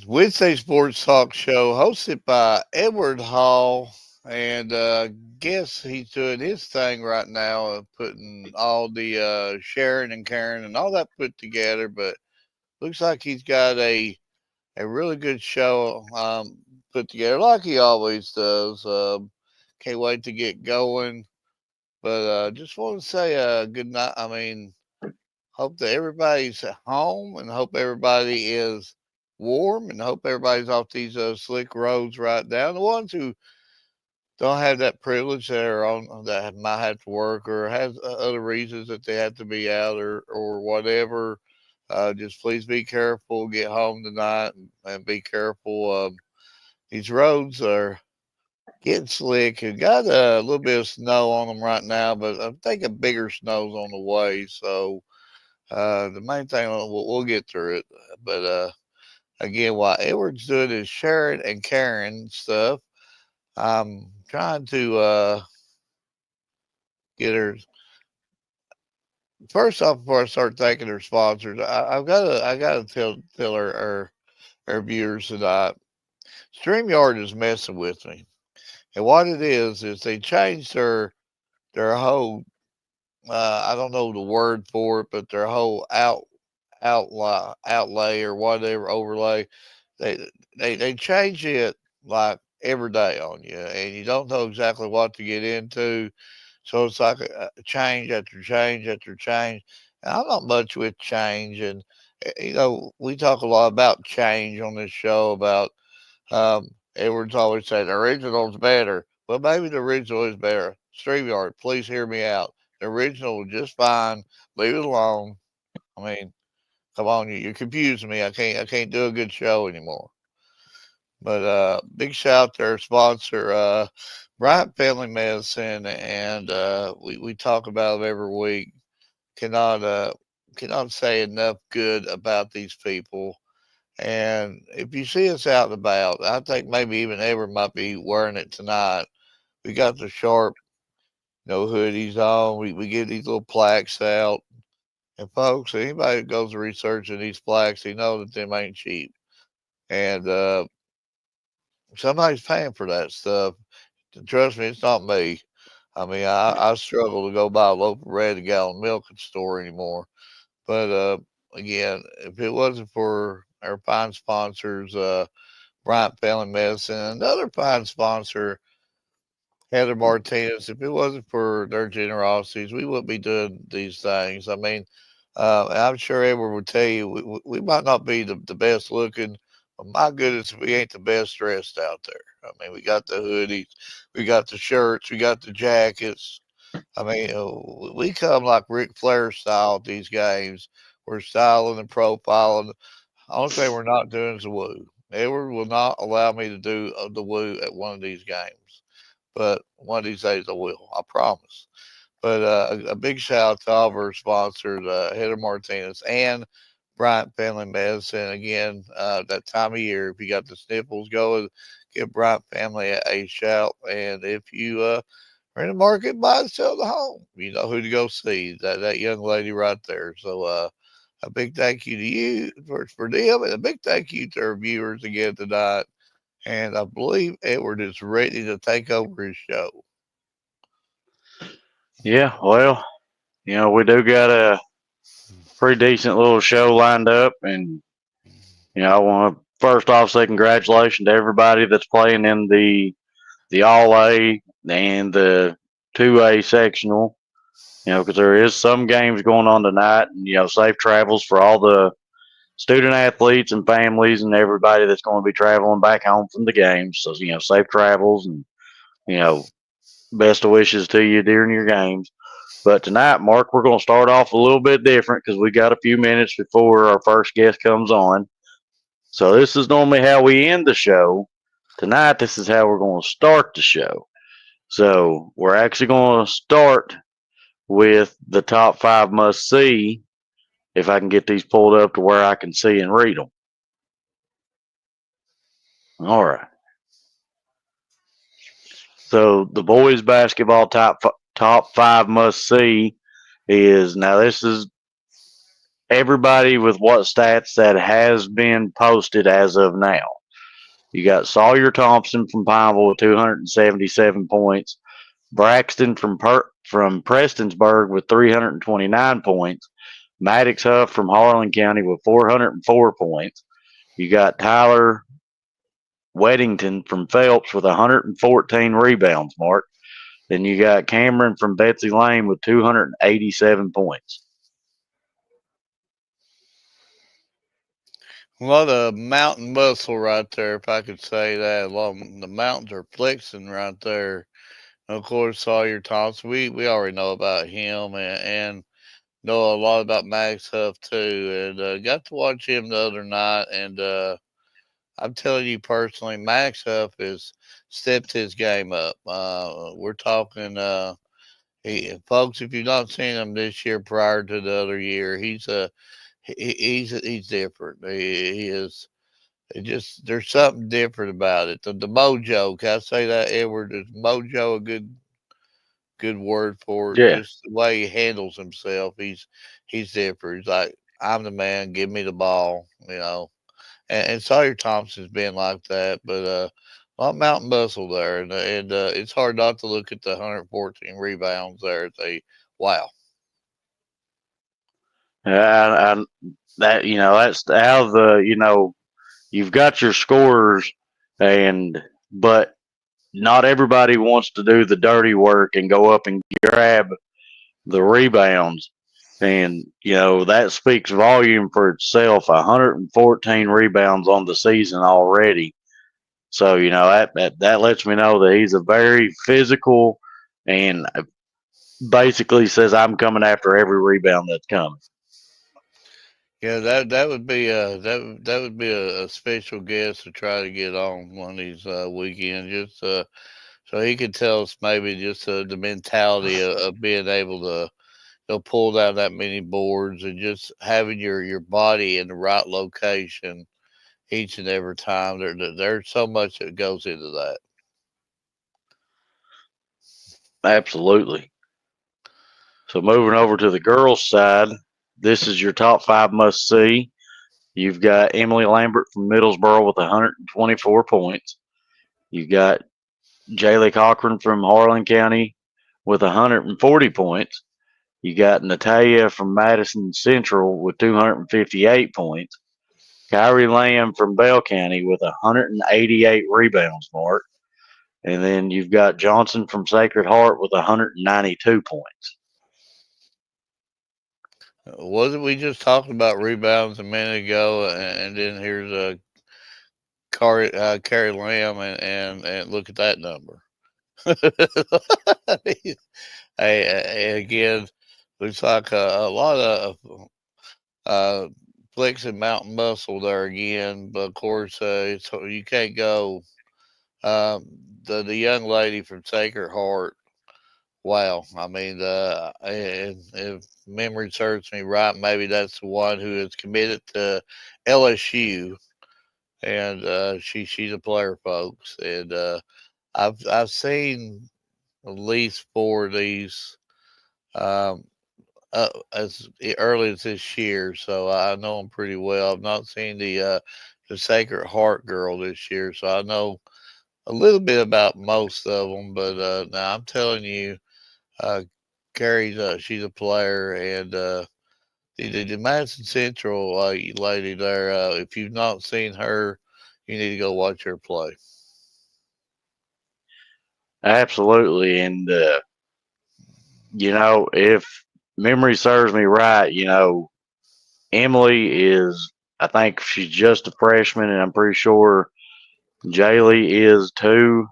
Wednesday Sports Talk Show hosted by Edward Hall. And guess he's doing his thing right now, putting all the Sharon and Karen and all that put together. But looks like he's got a really good show put together, like he always does. Can't wait to get going. But just want to say good night. I mean, hope that everybody's at home and hope everybody is warm and hope everybody's off these slick roads right now. The ones who don't have that privilege that are on that might have to work or has other reasons that they have to be out or whatever. Just please be careful. Get home tonight and be careful. These roads are getting slick. And got a little bit of snow on them right now, but I'm thinking bigger snow's on the way. So the main thing we'll get through it. But again, while Edward's doing his Sharon and Karen stuff, I'm trying to get her. First off, before I start thanking her sponsors, I gotta tell her viewers that StreamYard is messing with me, and what it is they changed their whole I don't know the word for it, but their whole outlay or whatever overlay, they they change it like every day on you, and you don't know exactly what to get into. So it's like a change after change after change. And I'm not much with change, and we talk a lot about change on this show. About Edwards always saying the original's better. Well, maybe the original is better. StreamYard, please hear me out. The original was just fine. Leave it alone. I mean, come on, you're confusing me. I can't do a good show anymore. But big shout to our sponsor, Bryant Family Medicine, and we talk about it every week. Cannot cannot say enough good about these people. And if you see us out and about, I think maybe even Ever might be wearing it tonight. We got the sharp, hoodies on. We get these little plaques out. And folks, anybody that goes to researching these plaques, they know that them ain't cheap. And somebody's paying for that stuff. Trust me, it's not me. I mean, I struggle to go buy a loaf of bread, a gallon of milk at the store anymore. But again, if it wasn't for our fine sponsors, Bryant Family Medicine, another fine sponsor, Heather Martinez, if it wasn't for their generosities, we wouldn't be doing these things. I mean, I'm sure Edward would tell you we might not be the best looking, but my goodness, we ain't the best dressed out there. I mean, we got the hoodies, we got the shirts, we got the jackets. I mean, we come like Ric Flair style at these games. We're styling and profiling. The only thing we're not doing is the woo. Edward will not allow me to do the woo at one of these games. But one of these days I will. I promise. But a big shout out to all of our sponsors, Heather Martinez and Bryant Family Medicine. Again, that time of year, if you got the sniffles going, give Bryant Family a shout. And if you are in the market, buy and sell the home, you know who to go see. That young lady right there. So a big thank you to you for them, and a big thank you to our viewers again tonight. And I believe Edward is ready to take over his show. Yeah, well, we do got a pretty decent little show lined up, and I want to first off say congratulations to everybody that's playing in the All A and the 2A sectional. Because there is some games going on tonight, and safe travels for all the student athletes and families and everybody that's going to be traveling back home from the games. So safe travels and you know best of wishes to you during your games. But tonight, Mark, we're going to start off a little bit different because we got a few minutes before our first guest comes on. So this is normally how we end the show. Tonight, this is how we're going to start the show. So we're actually going to start with the top five must see. If I can get these pulled up to where I can see and read them. All right. So the boys basketball top five must see is now this is everybody with what stats that has been posted as of now. You got Sawyer Thompson from Pineville with 277 points, Braxton from Prestonsburg with 329 points, Maddox Huff from Harlan County with 404 points. You got Tyler Weddington from Phelps with 114 rebounds, Mark. Then you got Cameron from Betsy Lane with 287 points. A lot of mountain muscle right there, if I could say that. A lot of the mountains are flexing right there. And of course, Sawyer Thompson, we already know about him and know a lot about Max Huff too. And got to watch him the other night. And I'm telling you personally, Max Huff has stepped his game up. We're talking, folks, if you've not seen him this year prior to the other year, he's different. He is. It just there's something different about it. The mojo, can I say that, Edward? Is mojo a good word for it? Yeah, Just the way he handles himself. He's different. He's like, I'm the man. Give me the ball. And Sawyer Thompson's been like that, but a lot of mountain muscle there, and it's hard not to look at the 114 rebounds there. Wow. and that that's how you've got your scores, and but not everybody wants to do the dirty work and go up and grab the rebounds. And that speaks volume for itself. 114 rebounds on the season already. So that lets me know that he's a very physical and basically says I'm coming after every rebound that's coming. Yeah, that would be that would be a special guest to try to get on one of these weekends, just so he could tell us maybe just the mentality of being able to pull down that many boards and just having your body in the right location each and every time. There's so much that goes into that. Absolutely. So moving over to the girls' side, this is your top five must see. You've got Emily Lambert from Middlesboro with 124 points. You've got Jaylee Cochran from Harlan County with 140 points. You got Natalia from Madison Central with 258 points. Kyrie Lamb from Bell County with 188 rebounds, Mark. And then you've got Johnson from Sacred Heart with 192 points. Wasn't we just talking about rebounds a minute ago? And then here's Carrie Lamb, and look at that number. Hey, again, looks like a lot of uh, flexing mountain muscle there again. But of course, you can't go. Um, the young lady from Sacred Heart. Wow, I mean, and if memory serves me right, maybe that's the one who is committed to LSU, and she's a player, folks. And I've seen at least four of these um, as early as this year, so I know them pretty well. I've not seen the Sacred Heart girl this year, so I know a little bit about most of them. But now I'm telling you, uh, Carrie's she's a player, and the Madison Central lady there. If you've not seen her, you need to go watch her play. Absolutely. And, if memory serves me right, Emily is, I think she's just a freshman, and I'm pretty sure Jaylee is too.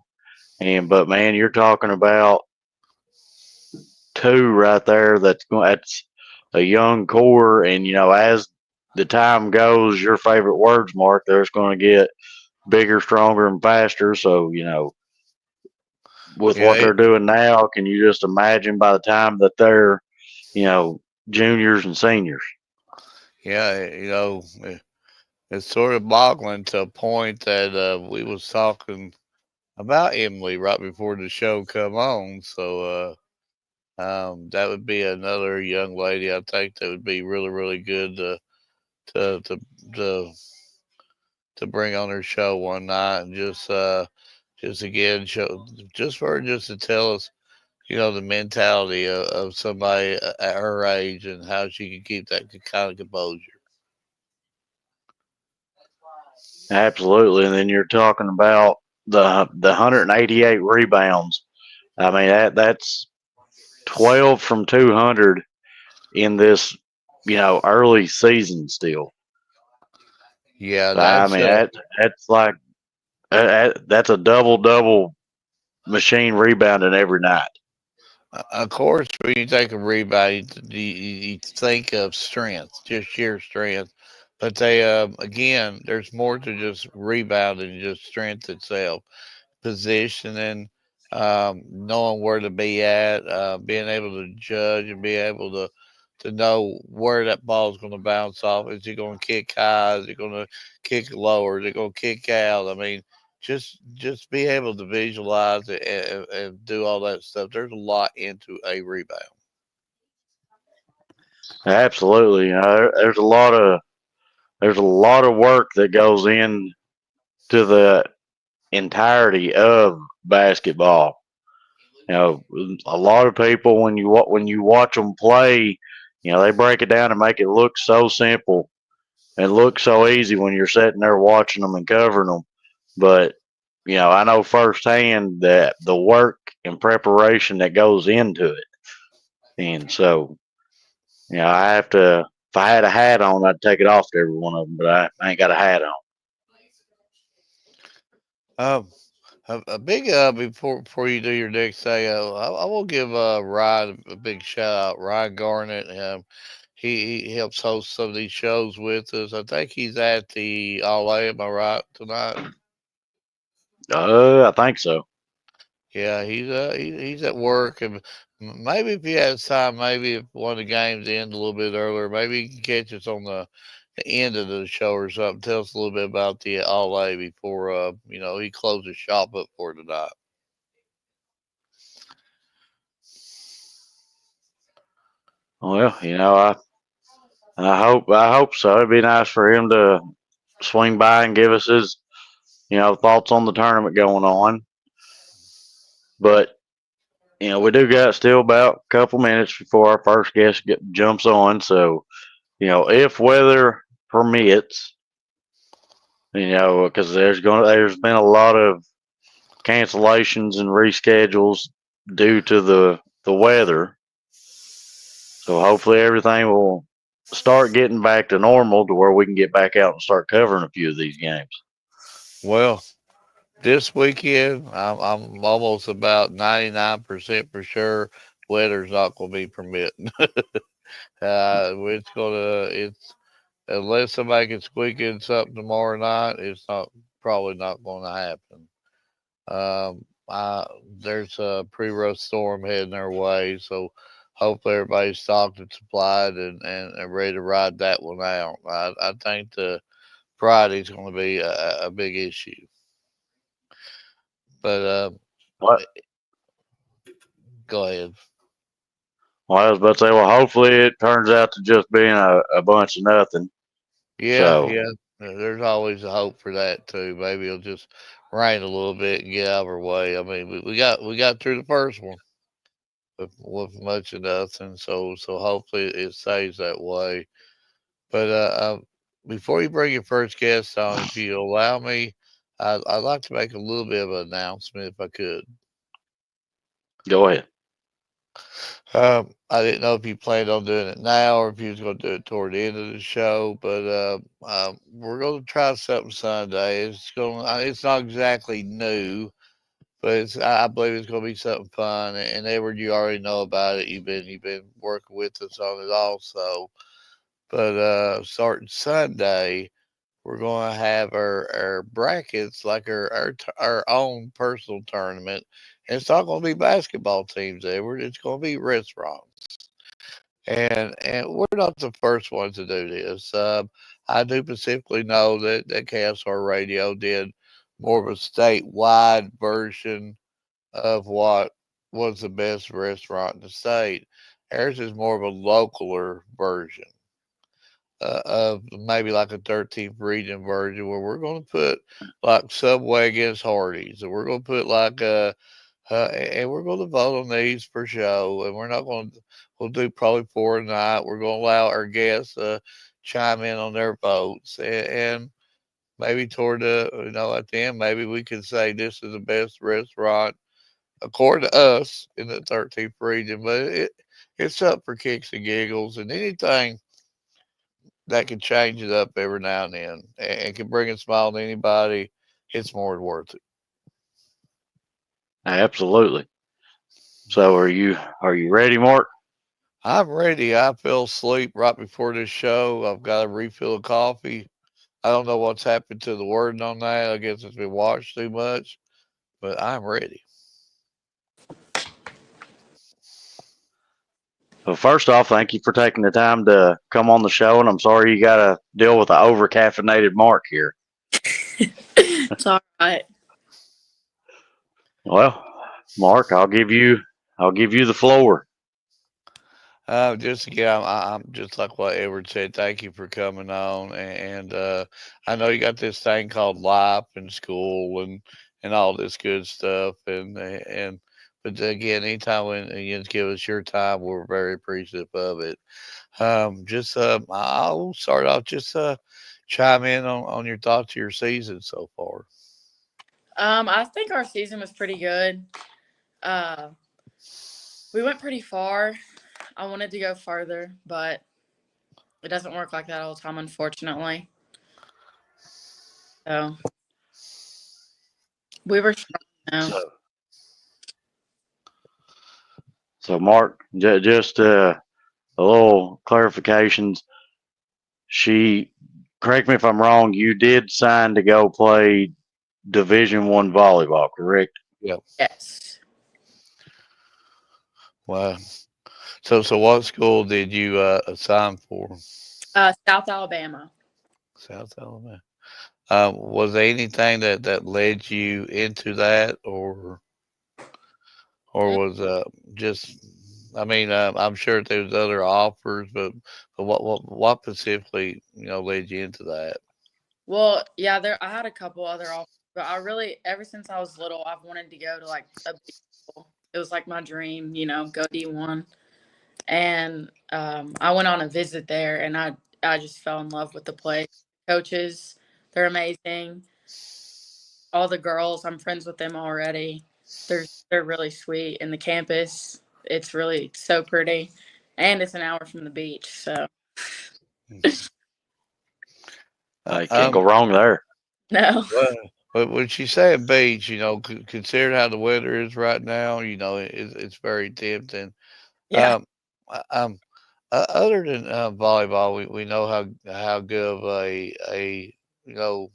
But man, you're talking about two right there. That's a young core, and as the time goes, your favorite words, Mark, they're just going to get bigger, stronger, and faster. So with Yeah, what they're doing now, can you just imagine by the time that they're you know juniors and seniors? yeah, it's sort of boggling to a point that we was talking about Emily right before the show come on. So That would be another young lady I think that would be really really good to to to to bring on her show one night and just again show just for her just to tell us the mentality of somebody at her age and how she can keep that kind of composure. Absolutely. And then you're talking about the 188 rebounds. I mean that's 12 from 200 in this early season still. Yeah, I that's mean that's like that's a double double machine rebounding every night. of course when you think of rebound, you think of strength, just sheer strength. But they again, there's more to just rebound than just strength itself. Positioning, knowing where to be at, being able to judge and be able to know where that ball is going to bounce off. Is it going to kick high? Is it going to kick lower? Is it going to kick out? I mean, just be able to visualize it and do all that stuff. There's a lot into a rebound. Absolutely. There's a lot of work that goes in to the entirety of basketball. You know, a lot of people when you watch them play, they break it down and make it look so simple and look so easy when you're sitting there watching them and covering them. But I know firsthand that the work and preparation that goes into it, and so I have to. If I had a hat on, I'd take it off to every one of them, but I ain't got a hat on. Um, a big before you do your next say, I will give Ryan a big shout out. Ryan Garnett. He helps host some of these shows with us. I think he's at the All A. Am I right tonight? I think so. Yeah, he's at work, and maybe if he has time, maybe if one of the games end a little bit earlier, maybe he can catch us on the end of the show or something. Tell us a little bit about the All A before he closes shop up for tonight. Well, I hope so. It'd be nice for him to swing by and give us his thoughts on the tournament going on. But we do got still about a couple minutes before our first guest jumps on. So if weather permits, because there's been a lot of cancellations and reschedules due to the weather. So hopefully everything will start getting back to normal to where we can get back out and start covering a few of these games. Well, this weekend, I'm almost about 99% for sure weather's not going to be permitting. It's unless somebody can squeak in something tomorrow night, it's not probably not going to happen. There's a pre-rust storm heading our way, so hopefully everybody's stocked and supplied and ready to ride that one out. I think the Friday's going to be a big issue, but What? go ahead. Well, I was about to say, well, hopefully it turns out to just being a bunch of nothing. Yeah, So, yeah. There's always a hope for that too. Maybe it'll just rain a little bit and get out of our way. I mean, we got through the first one with much of nothing, so hopefully it stays that way. But before you bring your first guest on, if you allow me, I'd like to make a little bit of an announcement if I could. go ahead. I didn't know if you planned on doing it now or if you was going to do it toward the end of the show, but we're going to try something Sunday. It's not exactly new, but I believe it's going to be something fun. And Edward, you already know about it. You've been working with us on it also. But starting Sunday, we're going to have our brackets like our own personal tournament. And it's not going to be basketball teams, Edward. It's going to be restaurants. And we're not the first ones to do this. I do specifically know that KSR Radio did more of a statewide version of what was the best restaurant in the state. Ours is more of a localer version of maybe like a 13th region version where we're going to put like Subway against Hardee's, and we're going to put like and we're going to vote on these per show, and we're not going to. We'll do probably four a night. We're going to allow our guests chime in on their votes, and maybe toward the at the end, maybe we could say this is the best restaurant according to us in the 13th region. But it's up for kicks and giggles, and anything that can change it up every now and then, and can bring a smile to anybody, it's more than worth it. Absolutely. So are you ready, Mark? I'm ready. I fell asleep right before this show. I've got a refill of coffee. I don't know what's happened to the wording on that. I guess it's been washed too much, but I'm ready. Well, first off, thank you for taking the time to come on the show, and I'm sorry you got to deal with the over caffeinated Mark here. It's all right. Well, Mark, I'll give you the floor. Just again, I'm just like what Edward said. Thank you for coming on, and I know you got this thing called life and school and all this good stuff, and but again, anytime when you give us your time, we're very appreciative of it. Just I'll start off just chime in on your thoughts of your season so far. I think our season was pretty good. Uh, we went pretty far. I wanted to go further, but it doesn't work like that all the time, unfortunately. So we were strong now. So, so Mark, just a little clarifications. She, correct me if I'm wrong. You did sign to go play Division 1 volleyball, correct? Yeah. Yes. Well, so what school did you assign for? South Alabama. South Alabama. Was there anything that led you into that, or Mm, was just? I mean, I'm sure there was other offers, but what specifically led you into that? Well, yeah, there. I had a couple other offers, but I really, ever since I was little, I've wanted to go to like a big school. It was like my dream, go D1. And I went on a visit there, and I just fell in love with the place. Coaches, they're amazing. All the girls, I'm friends with them already. They're really sweet, and the campus, it's really so pretty, and it's an hour from the beach. So You can't Um, go wrong there. no, well, but when she said beach, considering how the weather is right now, it's very tempting. yeah. Um, um, other than volleyball, we know how good of a you know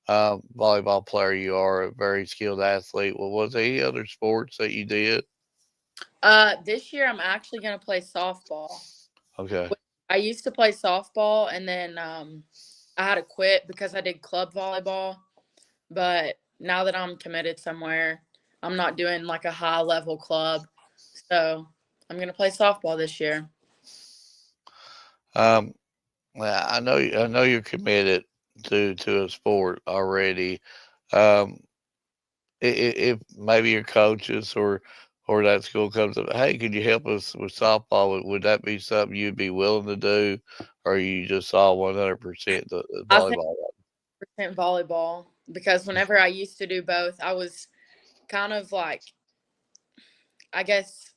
volleyball player you are, a very skilled athlete. Well, was there any other sports that you did? This year I'm actually gonna play softball. Okay. I used to play softball, and then I had to quit because I did club volleyball. But now that I'm committed somewhere, I'm not doing like a high level club. So I'm gonna play softball this year. Um, well, I know you're committed to a sport already. Um, if maybe your coaches or that school comes up, hey, could you help us with softball? Would that be something you'd be willing to do, or you just saw 100% the I think volleyball? percent volleyball because whenever I used to do both, I was kind of like, I guess,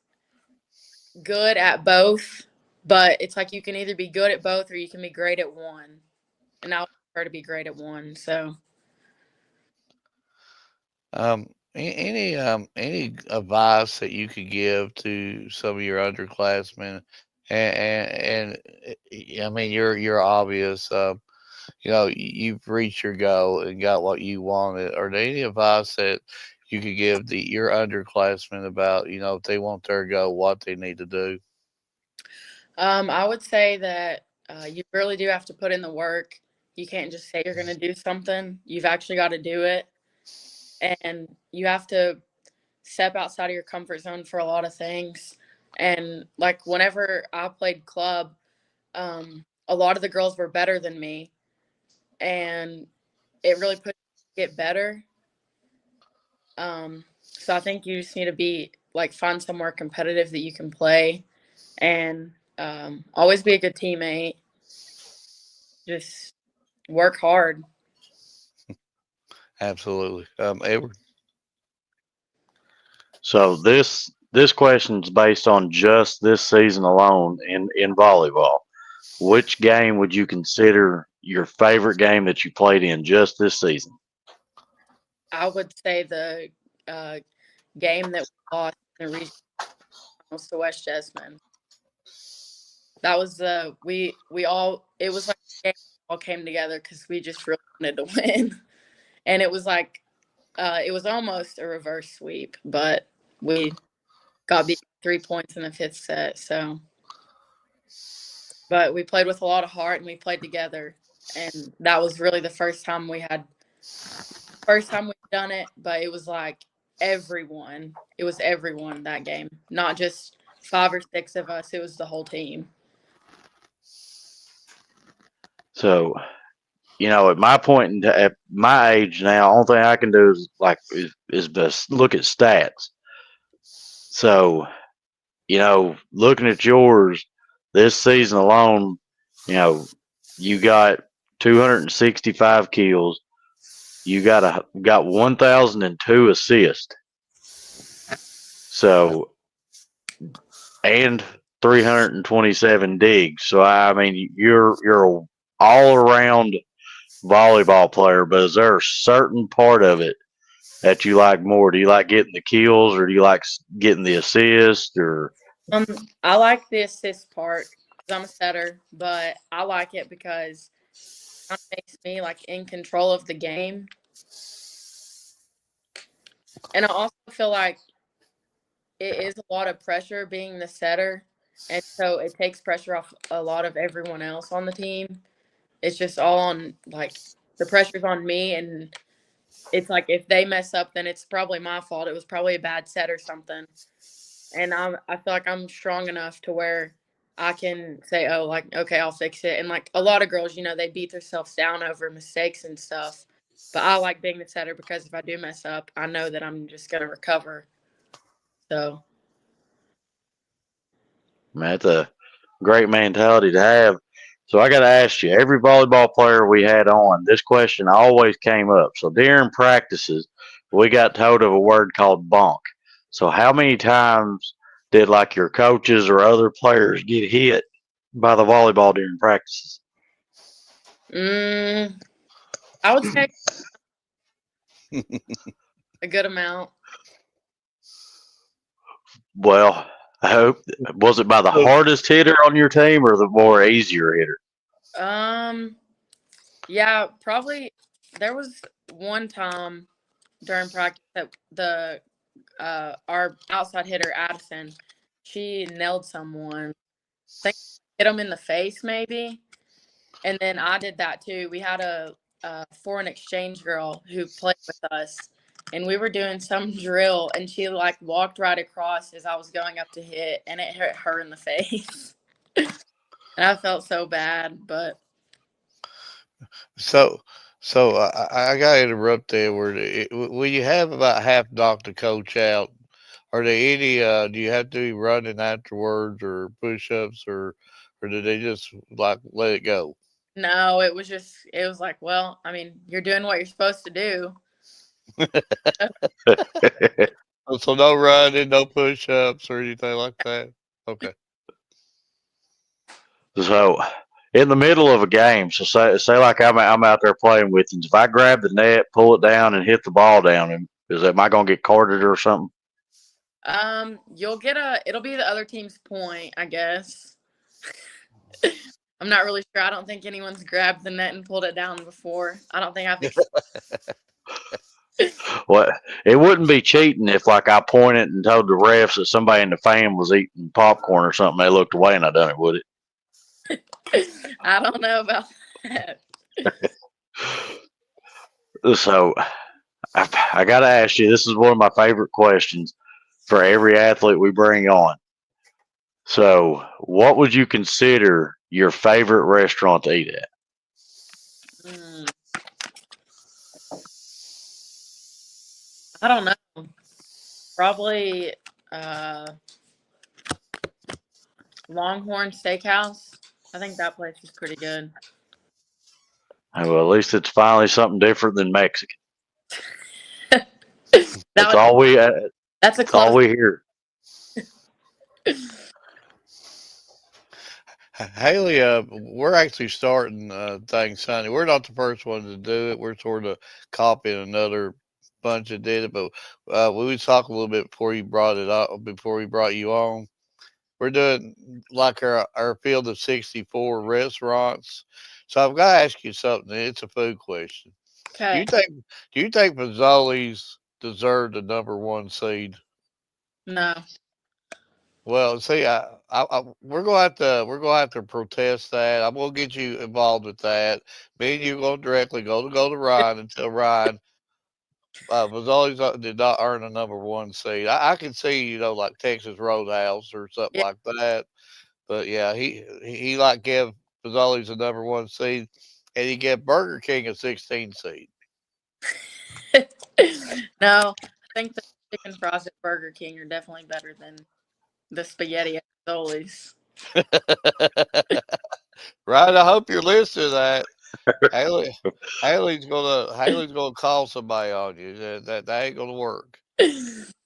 good at both. But it's like you can either be good at both or you can be great at one. And I would prefer to be great at one. So Any advice that you could give to some of your underclassmen, I mean you're obvious. You've reached your goal and got what you wanted. Are there any advice that you could give your underclassmen about if they want their goal, what they need to do? I would say that you really do have to put in the work. You can't just say you're going to do something. You've actually got to do it. And you have to step outside of your comfort zone for a lot of things. And like whenever I played club, a lot of the girls were better than me, and it really pushed me to get better. So I think you just need to be like find somewhere competitive that you can play, and always be a good teammate. Just work hard. Absolutely. Edward. So this question is based on just this season alone in volleyball. Which game would you consider your favorite game that you played in just this season? I would say the uh, game that we lost in the regionals to West Jessamine. That was we all it was like a game we all came together because we just really wanted to win, and it was like it was almost a reverse sweep, but we got beat 3 points in the fifth set. So, but we played with a lot of heart and we played together, and that was really the first time we've done it. But it was like everyone. It was everyone that game, not just 5 or 6 of us. It was the whole team. So, at my point at my age now, only thing I can do is just look at stats. So, looking at yours this season alone, you got 265 kills. You got 1,002 assists. So, and 327 digs. So I mean, you're a all around volleyball player. But is there a certain part of it that you like more? Do you like getting the kills, or do you like getting the assists, or? I like the assist part because I'm a setter, but I like it because it kind of makes me like in control of the game, and I also feel like it is a lot of pressure being the setter, and so it takes pressure off a lot of everyone else on the team. It's just all on like the pressure's on me, and it's like if they mess up, then it's probably my fault. It was probably a bad set or something, and I feel like I'm strong enough to where I can say, oh, like okay, I'll fix it. And like a lot of girls, they beat themselves down over mistakes and stuff. But I like being the setter because if I do mess up, I know that I'm just gonna recover. So Man, that's a great mentality to have. So I got to ask you, every volleyball player we had on, this question always came up. So during practices, we got told of a word called bonk. So how many times did like your coaches or other players get hit by the volleyball during practices? mm, I would say a good amount. Well, I hope was it by the hardest hitter on your team or the more easier hitter? Um, yeah, probably. There was one time during practice that the our outside hitter Addison, she nailed someone. I think hit him in the face maybe, and then I did that too. We had a foreign exchange girl who played with us, and we were doing some drill, and she like walked right across as I was going up to hit, and it hit her in the face. And I felt so bad, but So, I got to interrupt there. When you have about half knocked the coach out, are there any? Do you have to be running afterwards, or push-ups, or do they just like let it go? no, it was like, well, I mean, you're doing what you're supposed to do. So no running, no push-ups, or anything like that. Okay. So in the middle of a game, so say like I'm out there playing with you. If I grab the net, pull it down, and hit the ball down, and am I gonna get carded or something? It'll be the other team's point, I guess. I'm not really sure. I don't think anyone's grabbed the net and pulled it down before. I don't think I've. Well, it wouldn't be cheating if like I pointed and told the refs that somebody in the fan was eating popcorn or something. They looked away and I done it, would it? I don't know about that. So I got to ask you. This is one of my favorite questions. for every athlete we bring on. So, what would you consider your favorite restaurant to eat at? Mm, I don't know. Probably uh, Longhorn Steakhouse. I think that place is pretty good. Well, at least it's finally something different than Mexican. that That's would all we. that's a That's all close. we hear. Haley, we're actually starting things Sunday. We're not the first one to do it. We're sort of copying another bunch that did it, but we was talking a little bit before you brought it up, before we brought you on. We're doing like our field of 64 restaurants. So I've got to ask you something. It's a food question. Do Okay. you think do you think Mazzoli's deserve the number one seed? No. Well, see, we're gonna have to protest that. I'm gonna get you involved with that. Me and you going directly go to Ryan and tell Ryan Mazzoli's did not earn a number one seed. I can see like Texas Roadhouse or something Yeah. like that. But yeah, he like gave Mazzoli's a number one seed, and he gave Burger King a 16 seed. no. I think the chicken fries at Burger King are definitely better than the spaghetti at Zoli's. Right, I hope you're listening to that. Haley, Haley's gonna call somebody on you. That ain't gonna work.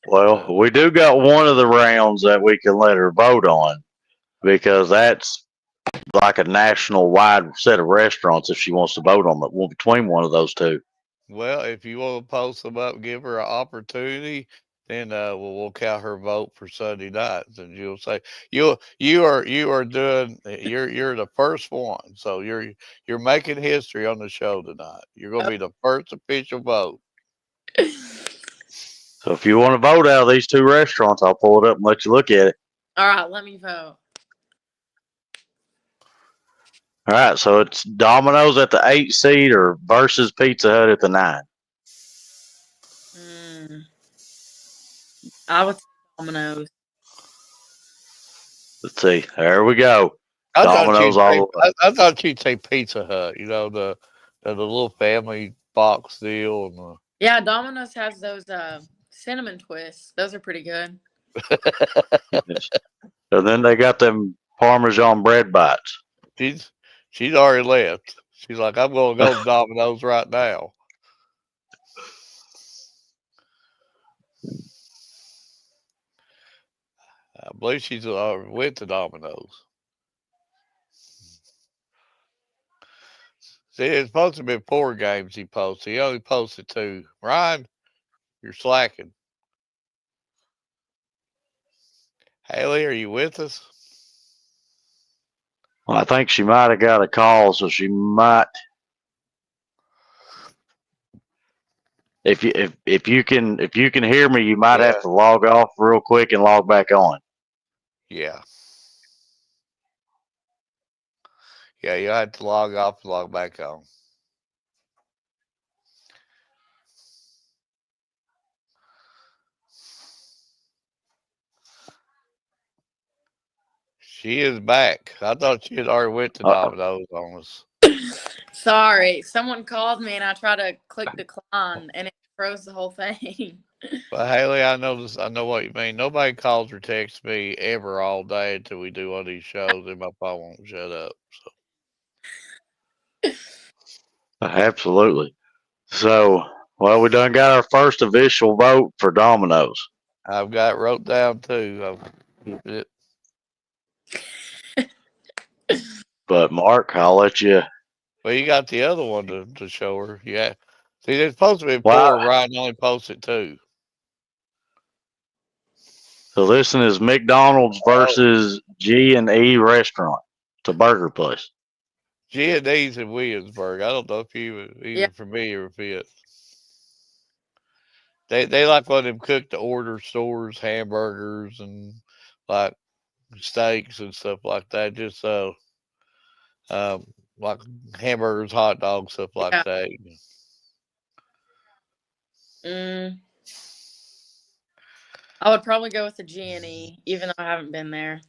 Well, Uh, we do got one of the rounds that we can let her vote on because that's like a national wide set of restaurants if she wants to vote on it between one of those two. well, if you want to post them up, give her an opportunity, then we'll count her vote for Sunday night, and you'll say you are doing you're the first one, so you're making history on the show tonight. You're gonna be the first official vote. So if you want to vote out of these two restaurants, I'll pull it up and let you look at it. All right, let me vote. All right, so it's Domino's at the 8 seed or versus Pizza Hut at the 9. Mm, I would say Domino's. Let's see. There we go. I thought Domino's you'd all say the way. I thought you'd say Pizza Hut. The little family box deal and Yeah, Domino's has those cinnamon twists. Those are pretty good. Yes. And then they got them Parmesan bread bites. she's she's already left. She's like, I'm gonna go to Domino's right now. I believe she's went to Domino's. See, it's supposed to be 4 games he posted. He only posted 2. Ryan, you're slacking. Haley, are you with us? Well, I think she might have got a call, so she might. If you can hear me, you might have Yeah, to log off real quick and log back on. yeah, yeah. You had to log off and log back on. She is back. I thought she had already went to Uh, Domino's on us. Sorry, someone called me and I tried to click decline and it froze the whole thing. But Haley, I know this. I know what you mean. Nobody calls or texts me ever all day until we do one of these shows, and my phone won't shut up. So absolutely. So, well, we done got our first official vote for Domino's. I've got it wrote down too. It, But Mark, I'll let you. well, you got the other one to show her. Yeah. See, there's supposed to be Well, 4. Ryan only posted 2. so this one is McDonald's Oh, versus G&E Restaurant. It's a burger place. G and D's in Williamsburg. I don't know if you were Yeah. even familiar with it. They like one of them cook to order stores, hamburgers and like steaks and stuff like that. Just um, like hamburgers, hot dogs, stuff like Yeah. that. Mm, I would probably go with the G&E, even though I haven't been there.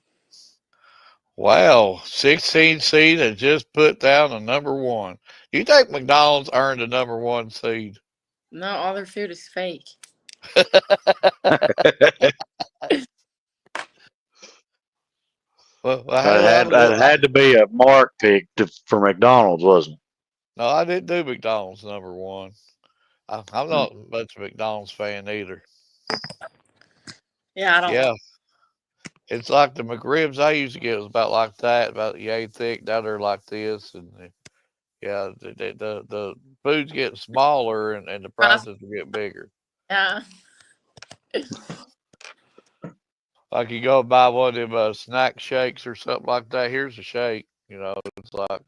Wow, 16 seed and just put down the number one. Do you think McDonald's earned the number one seed? No, all their food is fake. Well, It hey, had it had to be a Mark pick for McDonald's, wasn't no, I didn't do McDonald's number one. I'm it? not much of a McDonald's fan either. Yeah, I don't like. Yeah, it's like the McRibs I used to get was about like that, about yay thick. Now they're like this, and yeah, the food's getting smaller and the prices will get bigger. Yeah. Like you go buy one of them snack shakes or something like that. Here's a shake. It's like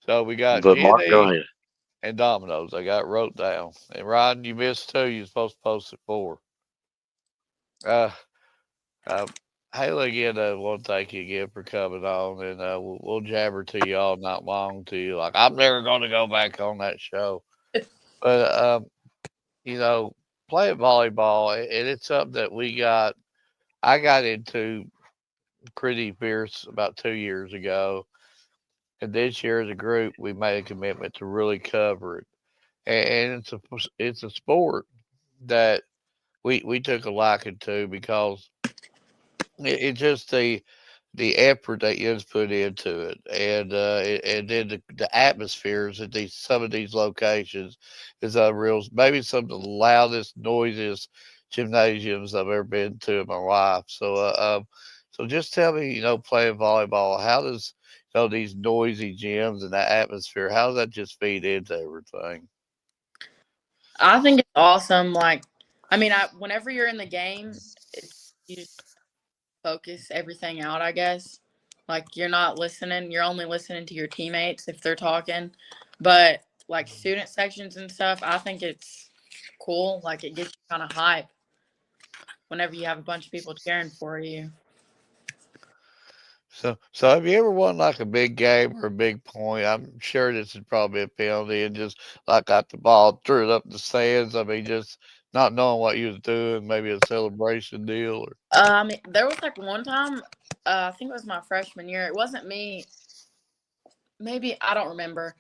so. We got But Mark, go Jenny ahead. and Domino's. I got wrote down. And Ryan, you missed two. You're supposed to post it four. Uh, uh, Haley, again, want to thank you again for coming on, and we'll jabber to you all night long. To you, like I'm never going to go back on that show, but you know, playing volleyball, and it's something that I got into pretty fierce about 2 years ago, and this year as a group, we made a commitment to really cover it, and it's a sport that we took a liking to because it just the effort that you put into it, and then the atmospheres at these some of these locations is unreal. Maybe some of the loudest, noisiest gymnasiums I've ever been to in my life. So just tell me, playing volleyball, how does these noisy gyms and that atmosphere, how does that just feed into everything? I think it's awesome. Like, I mean, whenever you're in the game, you just focus everything out, I guess. Like, you're not listening, you're only listening to your teammates if they're talking. But, like, student sections and stuff, I think it's cool. Like, it gets you kind of hype whenever you have a bunch of people cheering for you. So have you ever won like a big game or a big point? I'm sure this is probably a penalty and just like got the ball, threw it up the stands. I mean, just not knowing what you was doing, maybe a celebration deal or. There was like one time, I think it was my freshman year. It wasn't me. Maybe I don't remember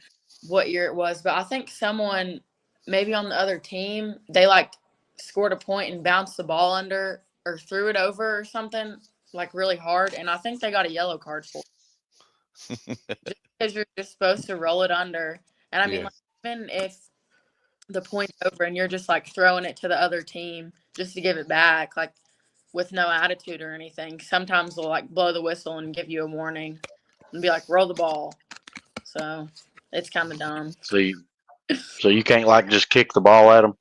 what year it was, but I think someone maybe on the other team they like scored a point and bounced the ball under or threw it over or something like really hard, and I think they got a yellow card for it, just because you're just supposed to roll it under. And I mean, Yeah. like, even if the point's over and you're just like throwing it to the other team just to give it back, like with no attitude or anything, sometimes they'll like blow the whistle and give you a warning and be like, roll the ball. So it's kind of dumb. So you can't like just kick the ball at them.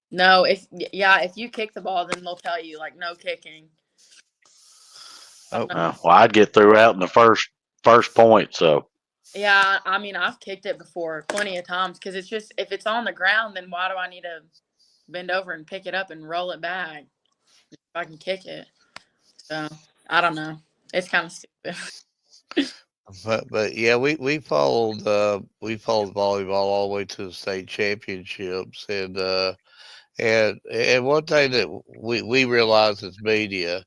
No, if you kick the ball, then they'll tell you like no kicking. I don't Oh, know. Well, I'd get threw out in the first point. So Yeah, I mean I've kicked it before plenty of times because it's just if it's on the ground, then why do I need to bend over and pick it up and roll it back if I can kick it? So I don't know. It's kind of stupid. but yeah, we followed volleyball all the way to the state championships, and one thing that we realize as media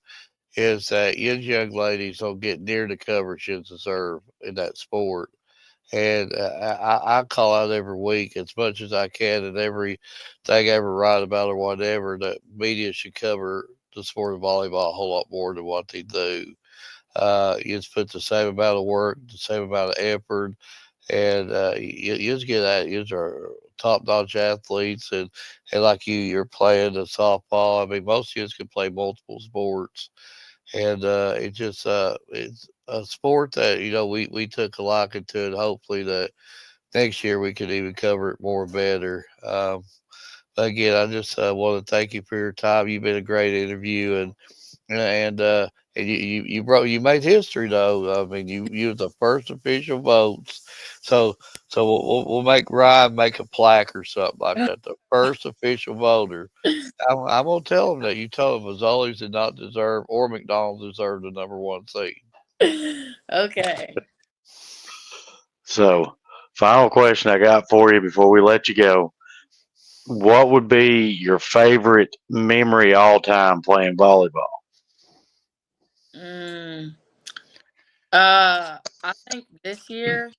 is that young ladies don't get near the coverage you deserve in that sport. And I call out every week as much as I can, and everything I ever write about or whatever, that media should cover the sport of volleyball a whole lot more than what they do. You just put the same amount of work, the same amount of effort, and you just get that. You are top notch athletes, and like you're playing the softball. I mean, most of you can play multiple sports, and it's a sport that we took a liking to, and hopefully that next year we could even cover it more better. Again, I just want to thank you for your time. You've been a great interview, and you made history though. I mean, you were the first official votes. So we'll make Ryan make a plaque or something like that. The first official voter. I'm gonna tell him that you told him Mazzoli's did not deserve or McDonald's deserved the number one seed. Okay. final question I got for you before we let you go. What would be your favorite memory all time playing volleyball? Mm, I think this year,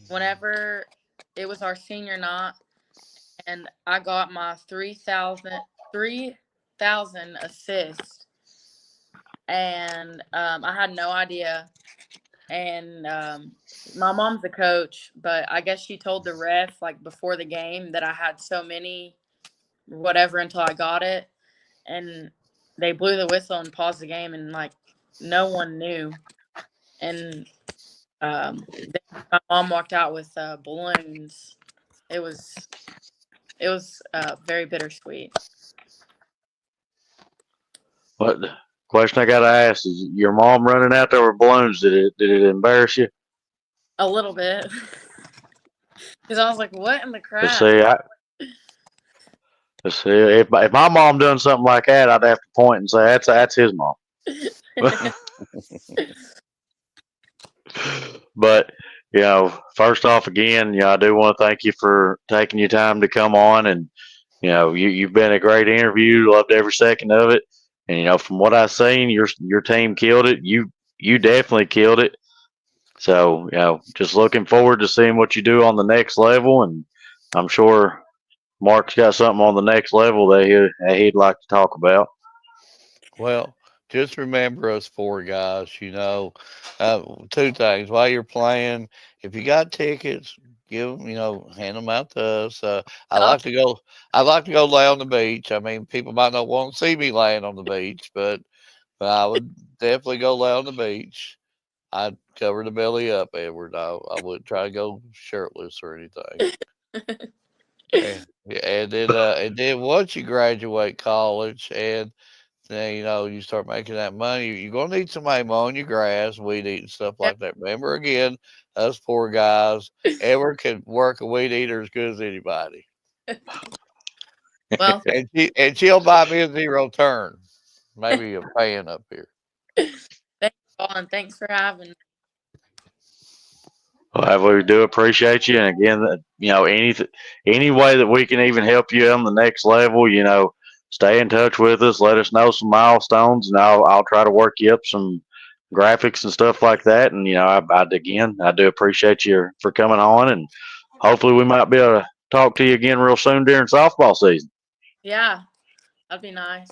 whenever it was our senior night, and I got my 3,000 assist, and I had no idea. And my mom's a coach, but I guess she told the ref like before the game that I had so many, whatever, until I got it, and they blew the whistle and paused the game, and like no one knew. And then my mom walked out with balloons. It was very bittersweet. What the question I gotta ask is your mom running out there with balloons, did it embarrass you? A little bit. Because I was like, what in the Let's crap? see, let's see. If my mom done something like that, I'd have to point and say that's his mom. But first off, again, I do want to thank you for taking your time to come on, and you've been a great interview. Loved every second of it, and from what I've seen, your team killed it. You definitely killed it. So just looking forward to seeing what you do on the next level, and I'm sure Mark's got something on the next level that he'd like to talk about. Well, just remember us four guys. Two things while you're playing. If you got tickets, give them. Hand them out to us. I Oh, like to go. I like to go lay on the beach. I mean, people might not want to see me laying on the beach, but I would definitely go lay on the beach. I'd cover the belly up, Edward. I wouldn't try to go shirtless or anything. And then once you graduate college and then you start making that money, you're gonna need somebody mowing your grass, weed eating stuff yeah. like that. Remember again, us poor guys, Edward can work a weed eater as good as anybody. Well, And she'll buy me a zero turn. Maybe a fan up here. thanks, Colin. Thanks for having me. Well, we do appreciate you, and again, any way that we can even help you on the next level, stay in touch with us. Let us know some milestones, and I'll try to work you up some graphics and stuff like that. And I do appreciate you for coming on, and hopefully we might be able to talk to you again real soon during softball season. Yeah, that'd be nice.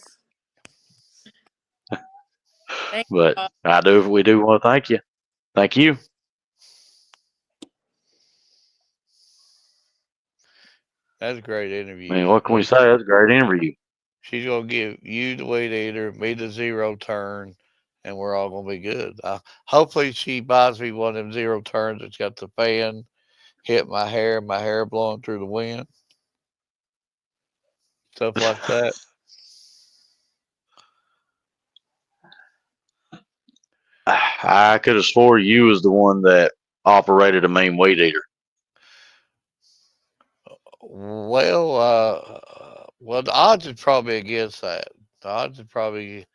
Thanks, But Colin. we do want to thank you. Thank you. That's a great I interview. mean, what can we say? That's a great interview. She's gonna give you the weed eater, me the zero turn, and we're all gonna be good. Hopefully, she buys me one of them zero turns that's got the fan hit my hair blowing through the wind, stuff like that. I could have swore you was the one that operated a mean weed eater. Well, the odds are probably against that. The odds are probably.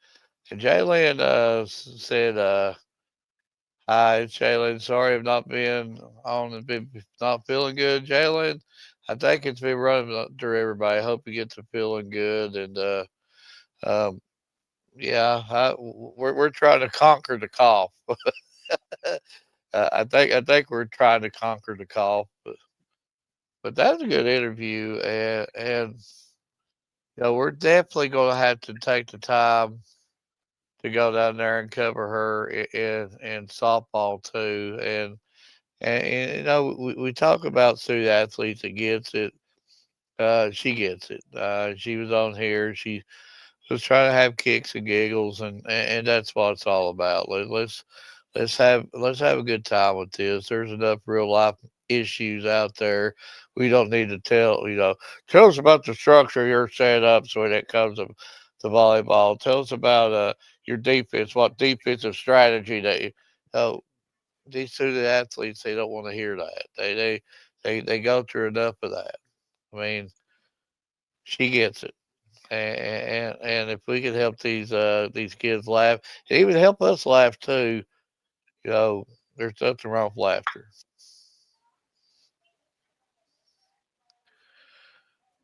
And Jalen said, "Hi, Jalen. Sorry, I've not been on and been not feeling good, Jalen. I think it's been running through everybody. I hope you get to feeling good and um, yeah, we're trying to conquer the cough. I think we're trying to conquer the cough, but that's a good interview, and we're definitely going to have to take the time to go down there and cover her in softball too, and we talk about student athletes that gets it. She gets it. She was on here. She was trying to have kicks and giggles, and that's what it's all about. Let's have a good time with this. There's enough real life issues out there. We don't need to tell us about the structure you're set up so when it comes to volleyball. Tell us about your defense, what defensive strategy that these student athletes, they don't want to hear that. They go through enough of that. I mean, she gets it. And if we could help these kids laugh, and even help us laugh too, you know, there's nothing wrong with laughter.